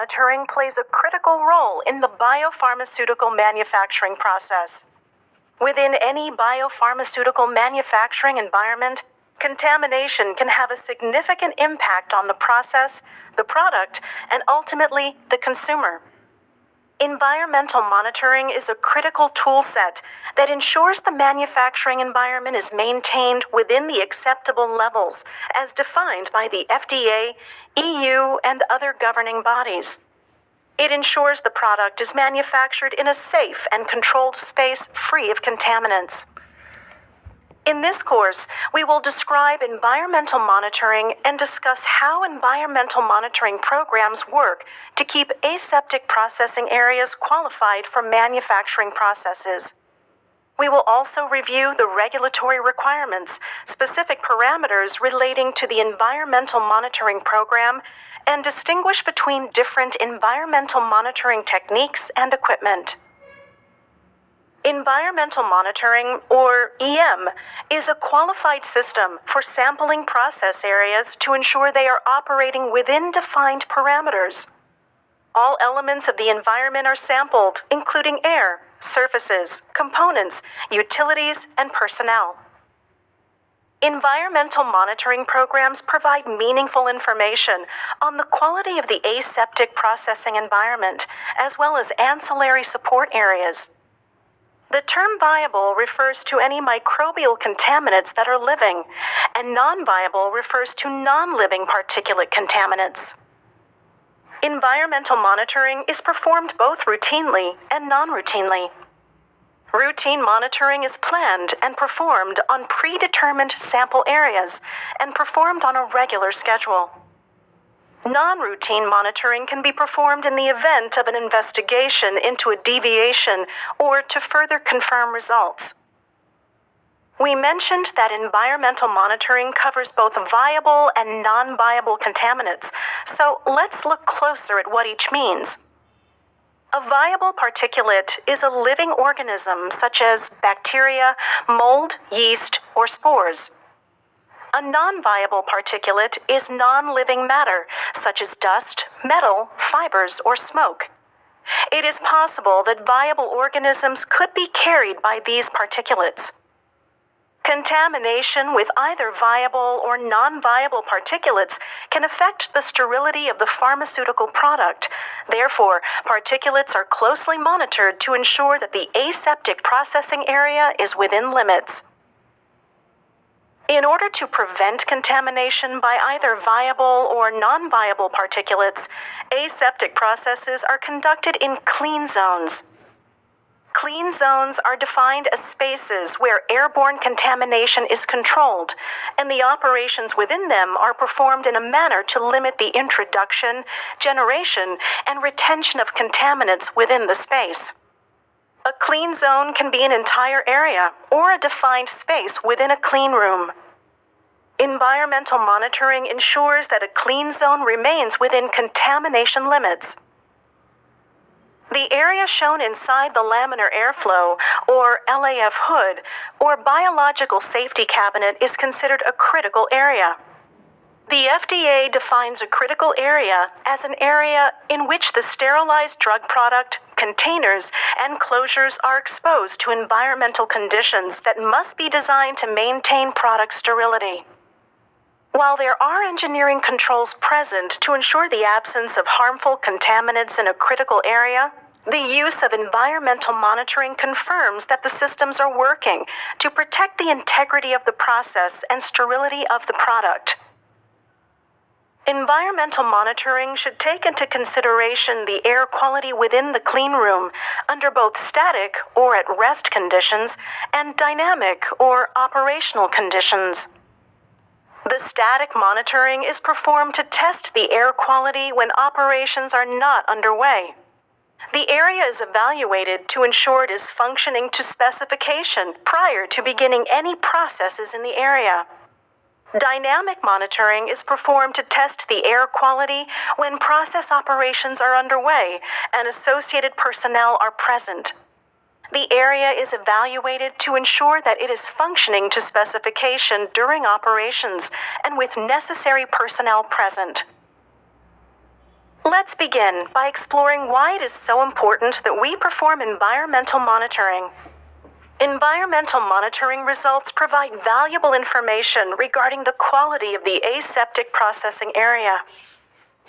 monitoring plays a critical role in the biopharmaceutical manufacturing process. Within any biopharmaceutical manufacturing environment, contamination can have a significant impact on the process, the product, and ultimately the consumer. Environmental monitoring is a critical tool set that ensures the manufacturing environment is maintained within the acceptable levels as defined by the FDA, EU, and other governing bodies. It ensures the product is manufactured in a safe and controlled space free of contaminants. In this course, we will describe environmental monitoring and discuss how environmental monitoring programs work to keep aseptic processing areas qualified for manufacturing processes. We will also review the regulatory requirements, specific parameters relating to the environmental monitoring program, and distinguish between different environmental monitoring techniques and equipment. Environmental monitoring, or EM, is a qualified system for sampling process areas to ensure they are operating within defined parameters. All elements of the environment are sampled, including air, surfaces, components, utilities, and personnel. Environmental monitoring programs provide meaningful information on the quality of the aseptic processing environment, as well as ancillary support areas. The term viable refers to any microbial contaminants that are living, and non-viable refers to non-living particulate contaminants. Environmental monitoring is performed both routinely and non-routinely. Routine monitoring is planned and performed on predetermined sample areas and performed on a regular schedule. Non-routine monitoring can be performed in the event of an investigation into a deviation or to further confirm results. We mentioned that environmental monitoring covers both viable and non-viable contaminants, so let's look closer at what each means. A viable particulate is a living organism such as bacteria, mold, yeast, or spores. A non-viable particulate is non-living matter, such as dust, metal, fibers, or smoke. It is possible that viable organisms could be carried by these particulates. Contamination with either viable or non-viable particulates can affect the sterility of the pharmaceutical product. Therefore, particulates are closely monitored to ensure that the aseptic processing area is within limits. In order to prevent contamination by either viable or non-viable particulates, aseptic processes are conducted in clean zones. Clean zones are defined as spaces where airborne contamination is controlled, and the operations within them are performed in a manner to limit the introduction, generation, and retention of contaminants within the space. A clean zone can be an entire area or a defined space within a clean room. Environmental monitoring ensures that a clean zone remains within contamination limits. The area shown inside the laminar airflow, or LAF hood, or biological safety cabinet is considered a critical area. The FDA defines a critical area as an area in which the sterilized drug product, containers, and closures are exposed to environmental conditions that must be designed to maintain product sterility. While there are engineering controls present to ensure the absence of harmful contaminants in a critical area, the use of environmental monitoring confirms that the systems are working to protect the integrity of the process and sterility of the product. Environmental monitoring should take into consideration the air quality within the clean room under both static or at rest conditions and dynamic or operational conditions. The static monitoring is performed to test the air quality when operations are not underway. The area is evaluated to ensure it is functioning to specification prior to beginning any processes in the area. Dynamic monitoring is performed to test the air quality when process operations are underway and associated personnel are present. The area is evaluated to ensure that it is functioning to specification during operations and with necessary personnel present. Let's begin by exploring why it is so important that we perform environmental monitoring. Environmental monitoring results provide valuable information regarding the quality of the aseptic processing area.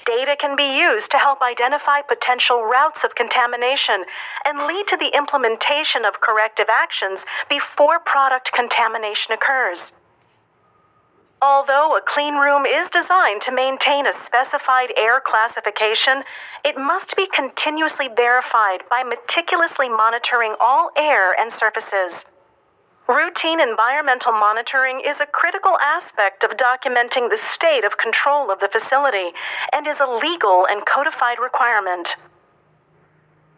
Data can be used to help identify potential routes of contamination and lead to the implementation of corrective actions before product contamination occurs. Although a clean room is designed to maintain a specified air classification, it must be continuously verified by meticulously monitoring all air and surfaces. Routine environmental monitoring is a critical aspect of documenting the state of control of the facility and is a legal and codified requirement.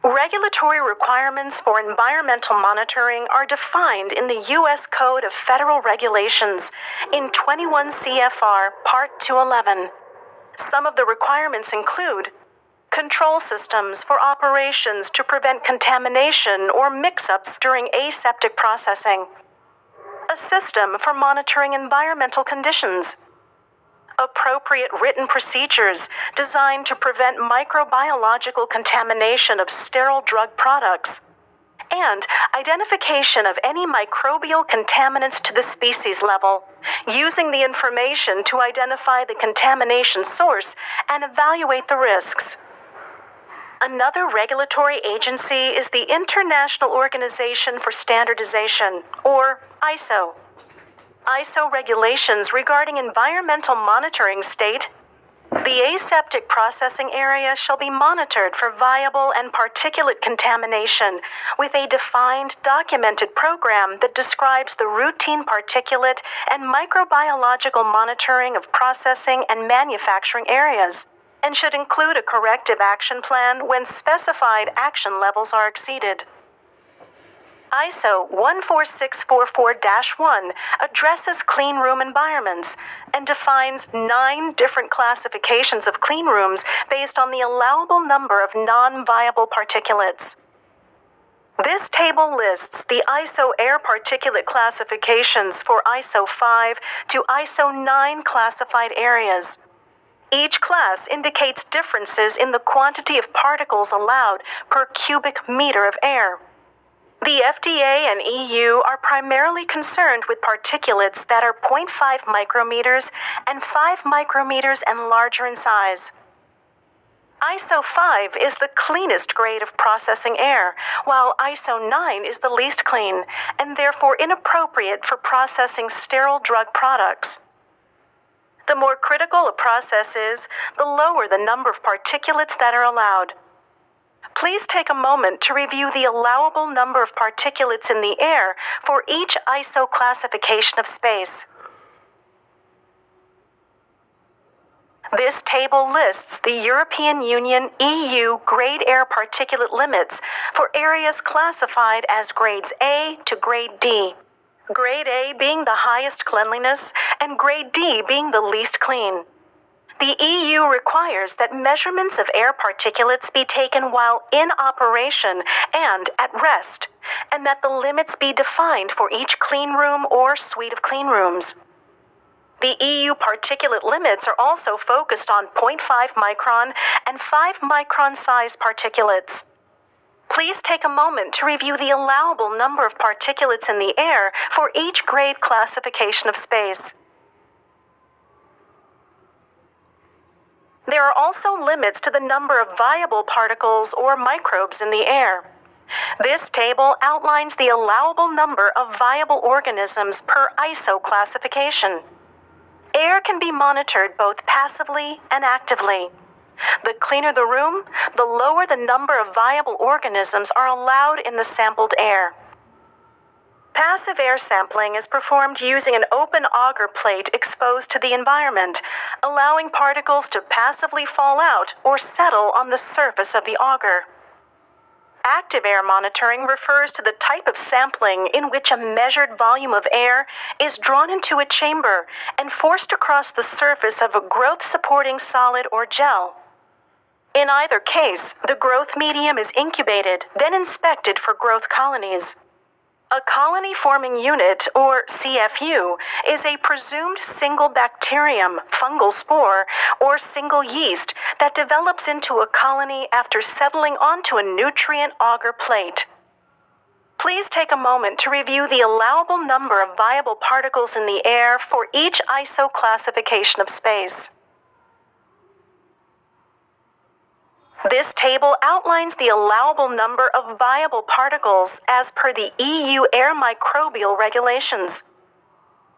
Regulatory requirements for environmental monitoring are defined in the U.S. Code of Federal Regulations in 21 CFR Part 211. Some of the requirements include control systems for operations to prevent contamination or mix-ups during aseptic processing, a system for monitoring environmental conditions, appropriate written procedures designed to prevent microbiological contamination of sterile drug products, and identification of any microbial contaminants to the species level, using the information to identify the contamination source and evaluate the risks. Another regulatory agency is the International Organization for Standardization, or ISO. ISO regulations regarding environmental monitoring state, the aseptic processing area shall be monitored for viable and particulate contamination with a defined, documented program that describes the routine particulate and microbiological monitoring of processing and manufacturing areas, and should include a corrective action plan when specified action levels are exceeded. ISO 14644-1 addresses clean room environments and defines 9 different classifications of clean rooms based on the allowable number of non-viable particulates. This table lists the ISO air particulate classifications for ISO 5 to ISO 9 classified areas. Each class indicates differences in the quantity of particles allowed per cubic meter of air. The FDA and EU are primarily concerned with particulates that are 0.5 micrometers and 5 micrometers and larger in size. ISO 5 is the cleanest grade of processing air, while ISO 9 is the least clean, and therefore inappropriate for processing sterile drug products. The more critical a process is, the lower the number of particulates that are allowed. Please take a moment to review the allowable number of particulates in the air for each ISO classification of space. This table lists the European Union EU grade air particulate limits for areas classified as grades A to grade D. Grade A being the highest cleanliness and grade D being the least clean. The EU requires that measurements of air particulates be taken while in operation and at rest, and that the limits be defined for each clean room or suite of clean rooms. The EU particulate limits are also focused on 0.5 micron and 5 micron size particulates. Please take a moment to review the allowable number of particulates in the air for each grade classification of space. There are also limits to the number of viable particles or microbes in the air. This table outlines the allowable number of viable organisms per ISO classification. Air can be monitored both passively and actively. The cleaner the room, the lower the number of viable organisms are allowed in the sampled air. Passive air sampling is performed using an open auger plate exposed to the environment, allowing particles to passively fall out or settle on the surface of the auger. Active air monitoring refers to the type of sampling in which a measured volume of air is drawn into a chamber and forced across the surface of a growth-supporting solid or gel. In either case, the growth medium is incubated, then inspected for growth colonies. A colony-forming unit, or CFU, is a presumed single bacterium, fungal spore, or single yeast that develops into a colony after settling onto a nutrient agar plate. Please take a moment to review the allowable number of viable particles in the air for each ISO classification of space. This table outlines the allowable number of viable particles as per the EU air microbial regulations.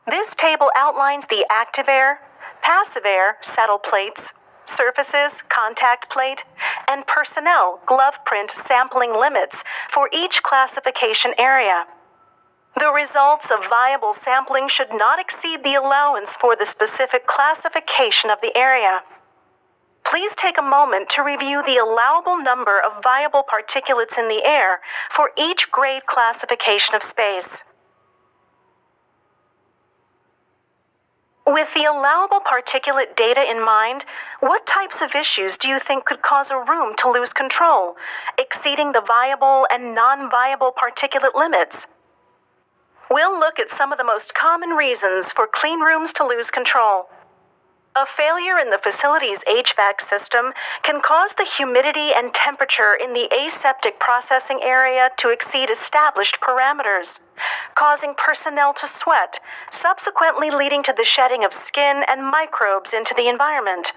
This table outlines the active air, passive air, settle plates, surfaces, contact plate, and personnel, glove print sampling limits for each classification area. The results of viable sampling should not exceed the allowance for the specific classification of the area. Please take a moment to review the allowable number of viable particulates in the air for each grade classification of space. With the allowable particulate data in mind, what types of issues do you think could cause a room to lose control, exceeding the viable and non-viable particulate limits? We'll look at some of the most common reasons for clean rooms to lose control. A failure in the facility's HVAC system can cause the humidity and temperature in the aseptic processing area to exceed established parameters, causing personnel to sweat, subsequently leading to the shedding of skin and microbes into the environment.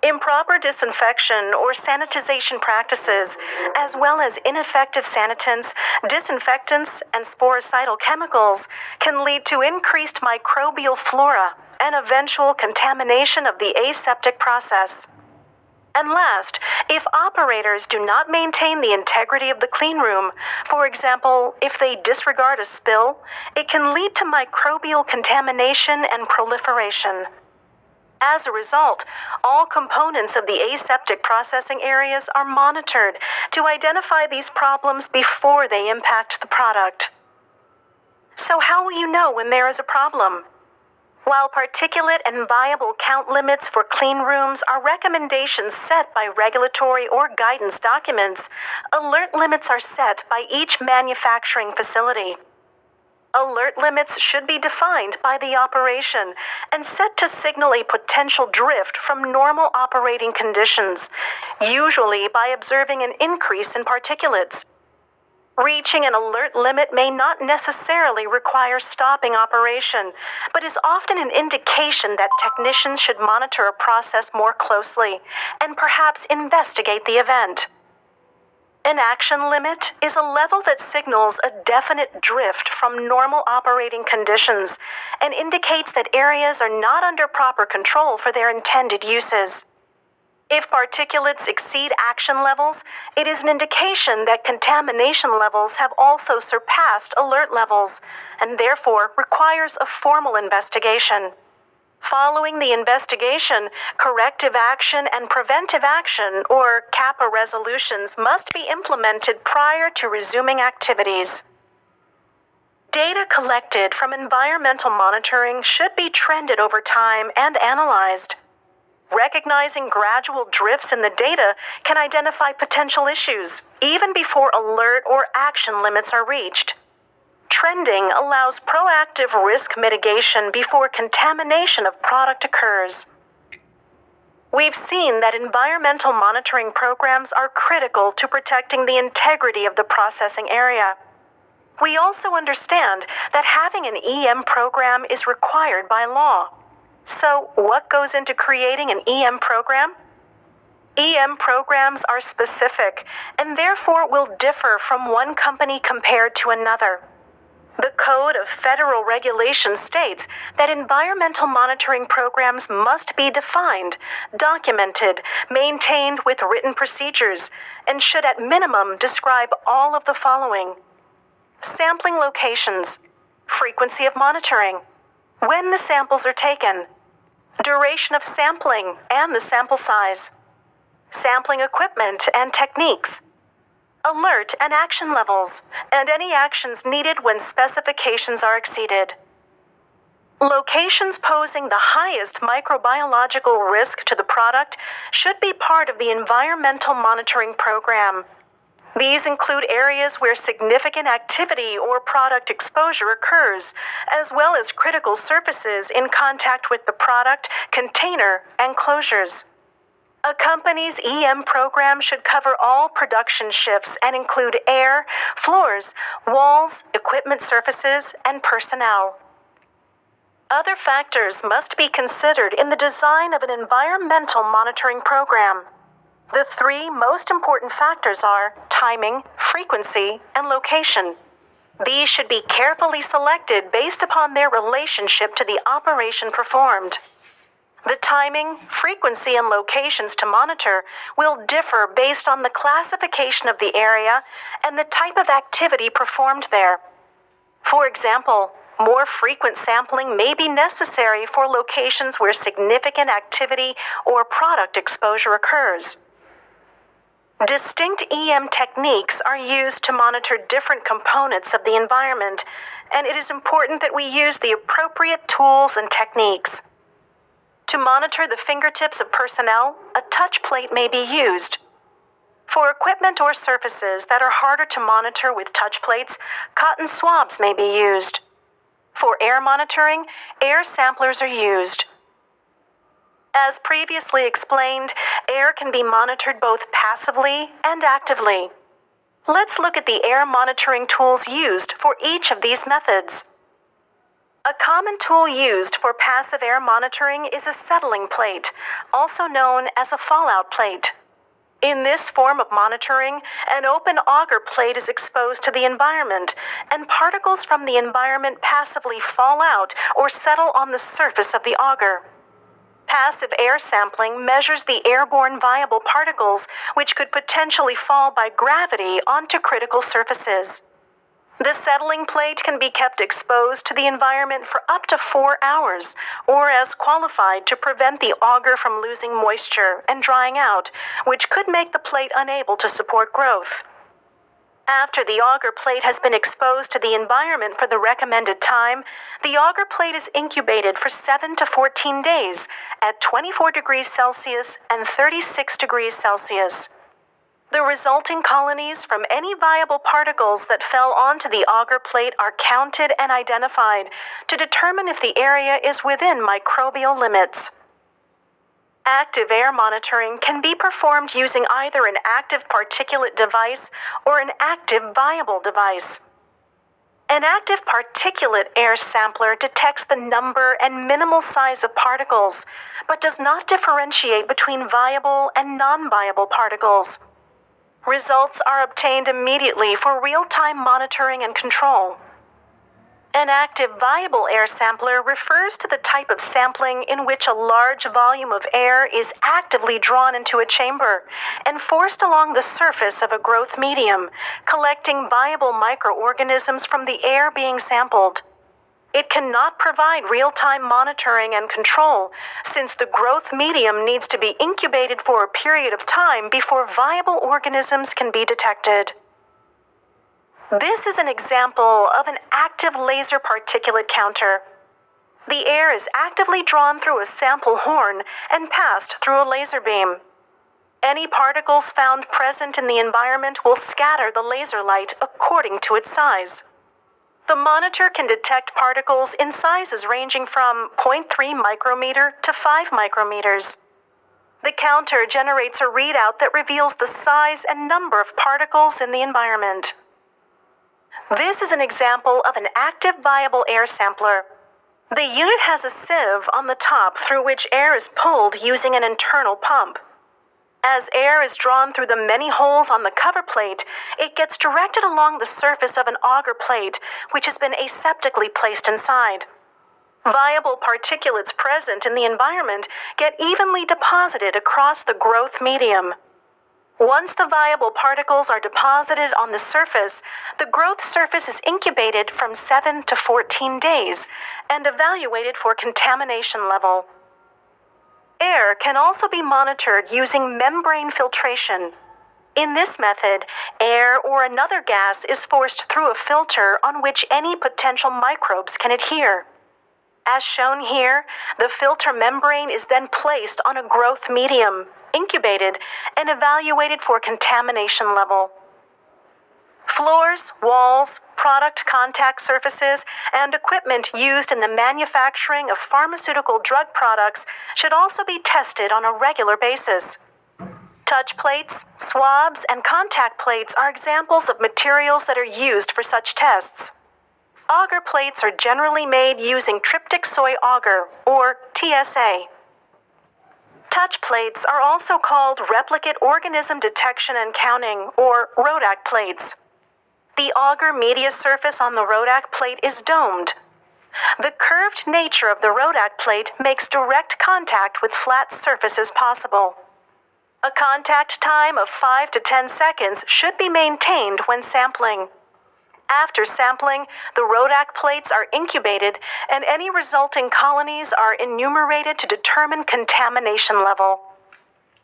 Improper disinfection or sanitization practices, as well as ineffective sanitants, disinfectants, and sporicidal chemicals, can lead to increased microbial flora and eventual contamination of the aseptic process. And last, if operators do not maintain the integrity of the clean room, for example, if they disregard a spill, it can lead to microbial contamination and proliferation. As a result, all components of the aseptic processing areas are monitored to identify these problems before they impact the product. So how will you know when there is a problem? While particulate and viable count limits for clean rooms are recommendations set by regulatory or guidance documents, alert limits are set by each manufacturing facility. Alert limits should be defined by the operation and set to signal a potential drift from normal operating conditions, usually by observing an increase in particulates. Reaching an alert limit may not necessarily require stopping operation, but is often an indication that technicians should monitor a process more closely and perhaps investigate the event. An action limit is a level that signals a definite drift from normal operating conditions and indicates that areas are not under proper control for their intended uses. If particulates exceed action levels, it is an indication that contamination levels have also surpassed alert levels and therefore requires a formal investigation. Following the investigation, corrective action and preventive action, or CAPA resolutions, must be implemented prior to resuming activities. Data collected from environmental monitoring should be trended over time and analyzed. Recognizing gradual drifts in the data can identify potential issues, even before alert or action limits are reached. Trending allows proactive risk mitigation before contamination of product occurs. We've seen that environmental monitoring programs are critical to protecting the integrity of the processing area. We also understand that having an EM program is required by law. So, what goes into creating an EM program? EM programs are specific and therefore will differ from one company compared to another. The Code of Federal Regulations states that environmental monitoring programs must be defined, documented, maintained with written procedures, and should at minimum describe all of the following: sampling locations, frequency of monitoring, when the samples are taken, duration of sampling and the sample size, sampling equipment and techniques, alert and action levels, and any actions needed when specifications are exceeded. Locations posing the highest microbiological risk to the product should be part of the environmental monitoring program. These include areas where significant activity or product exposure occurs, as well as critical surfaces in contact with the product, container, and closures. A company's EM program should cover all production shifts and include air, floors, walls, equipment surfaces, and personnel. Other factors must be considered in the design of an environmental monitoring program. The three most important factors are timing, frequency, and location. These should be carefully selected based upon their relationship to the operation performed. The timing, frequency, and locations to monitor will differ based on the classification of the area and the type of activity performed there. For example, more frequent sampling may be necessary for locations where significant activity or product exposure occurs. Distinct EM techniques are used to monitor different components of the environment, and it is important that we use the appropriate tools and techniques. To monitor the fingertips of personnel, a touch plate may be used. For equipment or surfaces that are harder to monitor with touch plates, cotton swabs may be used. For air monitoring, air samplers are used. As previously explained, air can be monitored both passively and actively. Let's look at the air monitoring tools used for each of these methods. A common tool used for passive air monitoring is a settling plate, also known as a fallout plate. In this form of monitoring, an open auger plate is exposed to the environment, and particles from the environment passively fall out or settle on the surface of the auger. Passive air sampling measures the airborne viable particles which could potentially fall by gravity onto critical surfaces. The settling plate can be kept exposed to the environment for up to 4 hours, or as qualified to prevent the auger from losing moisture and drying out, which could make the plate unable to support growth. After the auger plate has been exposed to the environment for the recommended time, the auger plate is incubated for 7 to 14 days at 24 degrees Celsius and 36 degrees Celsius. The resulting colonies from any viable particles that fell onto the auger plate are counted and identified to determine if the area is within microbial limits. Active air monitoring can be performed using either an active particulate device or an active viable device. An active particulate air sampler detects the number and minimal size of particles, but does not differentiate between viable and non-viable particles. Results are obtained immediately for real-time monitoring and control. An active viable air sampler refers to the type of sampling in which a large volume of air is actively drawn into a chamber and forced along the surface of a growth medium, collecting viable microorganisms from the air being sampled. It cannot provide real-time monitoring and control, since the growth medium needs to be incubated for a period of time before viable organisms can be detected. This is an example of an active laser particulate counter. The air is actively drawn through a sample horn and passed through a laser beam. Any particles found present in the environment will scatter the laser light according to its size. The monitor can detect particles in sizes ranging from 0.3 micrometer to 5 micrometers. The counter generates a readout that reveals the size and number of particles in the environment. This is an example of an active viable air sampler. The unit has a sieve on the top through which air is pulled using an internal pump. As air is drawn through the many holes on the cover plate, it gets directed along the surface of an auger plate, which has been aseptically placed inside. Viable particulates present in the environment get evenly deposited across the growth medium. Once the viable particles are deposited on the surface, the growth surface is incubated from 7 to 14 days and evaluated for contamination level. Air can also be monitored using membrane filtration. In this method, air or another gas is forced through a filter on which any potential microbes can adhere. As shown here, the filter membrane is then placed on a growth medium, incubated, and evaluated for contamination level. Floors, walls, product contact surfaces, and equipment used in the manufacturing of pharmaceutical drug products should also be tested on a regular basis. Touch plates, swabs, and contact plates are examples of materials that are used for such tests. Agar plates are generally made using tryptic soy agar, or TSA. Touch plates are also called replicate organism detection and counting, or RODAC plates. The agar media surface on the RODAC plate is domed. The curved nature of the RODAC plate makes direct contact with flat surfaces possible. A contact time of 5 to 10 seconds should be maintained when sampling. After sampling, the RODAC plates are incubated and any resulting colonies are enumerated to determine contamination level.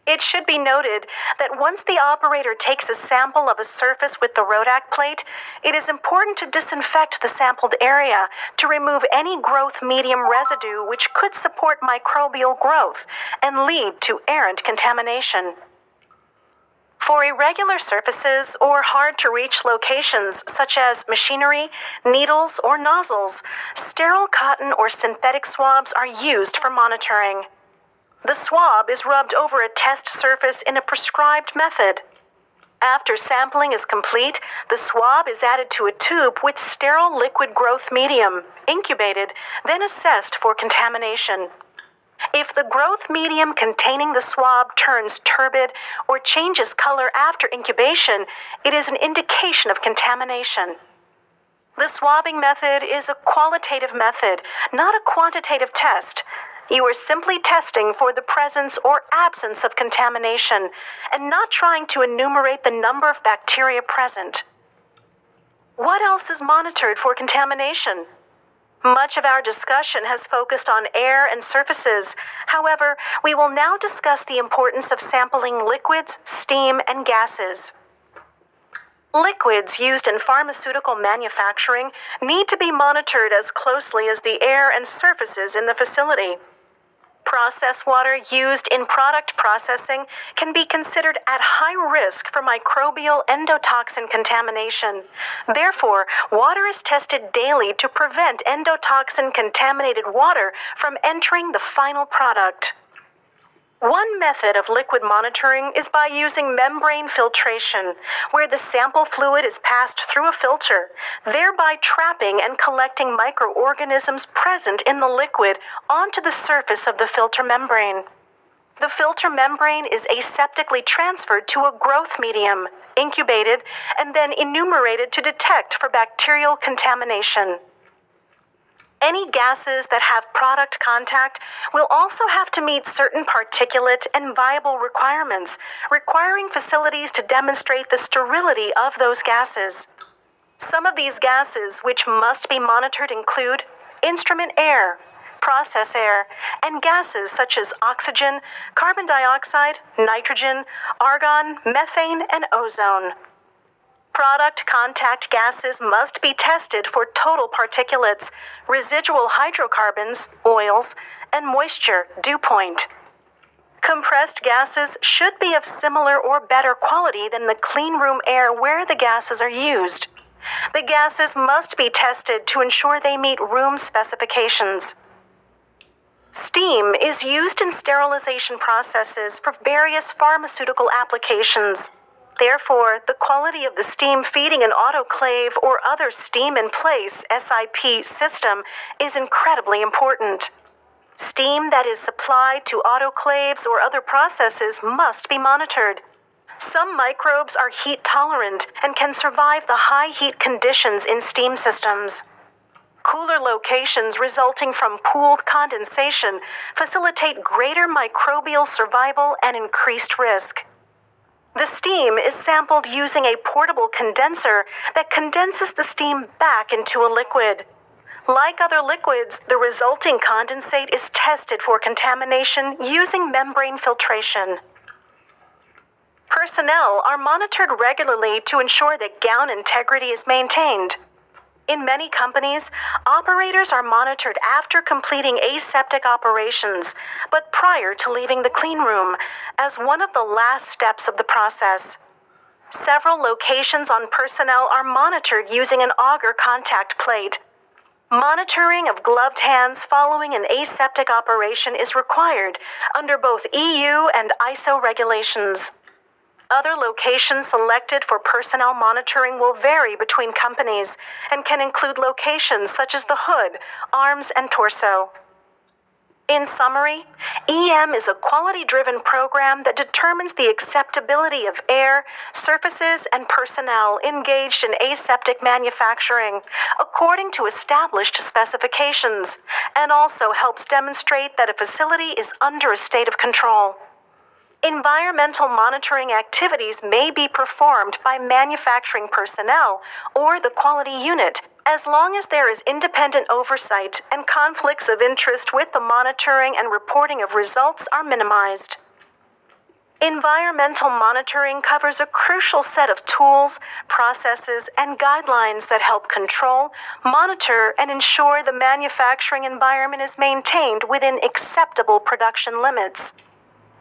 It should be noted that once the operator takes a sample of a surface with the RODAC plate, it is important to disinfect the sampled area to remove any growth medium residue which could support microbial growth and lead to errant contamination. For irregular surfaces or hard-to-reach locations such as machinery, needles, or nozzles, sterile cotton or synthetic swabs are used for monitoring. The swab is rubbed over a test surface in a prescribed method. After sampling is complete, the swab is added to a tube with sterile liquid growth medium, incubated, then assessed for contamination. If the growth medium containing the swab turns turbid or changes color after incubation, it is an indication of contamination. The swabbing method is a qualitative method, not a quantitative test. You are simply testing for the presence or absence of contamination and not trying to enumerate the number of bacteria present. What else is monitored for contamination? Much of our discussion has focused on air and surfaces. However, we will now discuss the importance of sampling liquids, steam, and gases. Liquids used in pharmaceutical manufacturing need to be monitored as closely as the air and surfaces in the facility. Process water used in product processing can be considered at high risk for microbial endotoxin contamination. Therefore, water is tested daily to prevent endotoxin-contaminated water from entering the final product. One method of liquid monitoring is by using membrane filtration, where the sample fluid is passed through a filter, thereby trapping and collecting microorganisms present in the liquid onto the surface of the filter membrane. The filter membrane is aseptically transferred to a growth medium, incubated, and then enumerated to detect for bacterial contamination. Any gases that have product contact will also have to meet certain particulate and viable requirements, requiring facilities to demonstrate the sterility of those gases. Some of these gases which must be monitored include instrument air, process air, and gases such as oxygen, carbon dioxide, nitrogen, argon, methane, and ozone. Product contact gases must be tested for total particulates, residual hydrocarbons, oils, and moisture, dew point. Compressed gases should be of similar or better quality than the clean room air where the gases are used. The gases must be tested to ensure they meet room specifications. Steam is used in sterilization processes for various pharmaceutical applications. Therefore, the quality of the steam feeding an autoclave or other steam-in-place SIP system is incredibly important. Steam that is supplied to autoclaves or other processes must be monitored. Some microbes are heat tolerant and can survive the high heat conditions in steam systems. Cooler locations resulting from pooled condensation facilitate greater microbial survival and increased risk. The steam is sampled using a portable condenser that condenses the steam back into a liquid. Like other liquids, the resulting condensate is tested for contamination using membrane filtration. Personnel are monitored regularly to ensure that gown integrity is maintained. In many companies, operators are monitored after completing aseptic operations, but prior to leaving the clean room, as one of the last steps of the process. Several locations on personnel are monitored using an auger contact plate. Monitoring of gloved hands following an aseptic operation is required under both EU and ISO regulations. Other locations selected for personnel monitoring will vary between companies and can include locations such as the hood, arms, and torso. In summary, EM is a quality-driven program that determines the acceptability of air, surfaces, and personnel engaged in aseptic manufacturing according to established specifications, and also helps demonstrate that a facility is under a state of control. Environmental monitoring activities may be performed by manufacturing personnel or the quality unit, as long as there is independent oversight and conflicts of interest with the monitoring and reporting of results are minimized. Environmental monitoring covers a crucial set of tools, processes, and guidelines that help control, monitor, and ensure the manufacturing environment is maintained within acceptable production limits.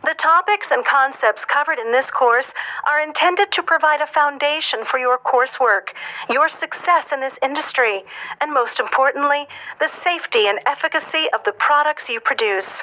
The topics and concepts covered in this course are intended to provide a foundation for your coursework, your success in this industry, and most importantly, the safety and efficacy of the products you produce.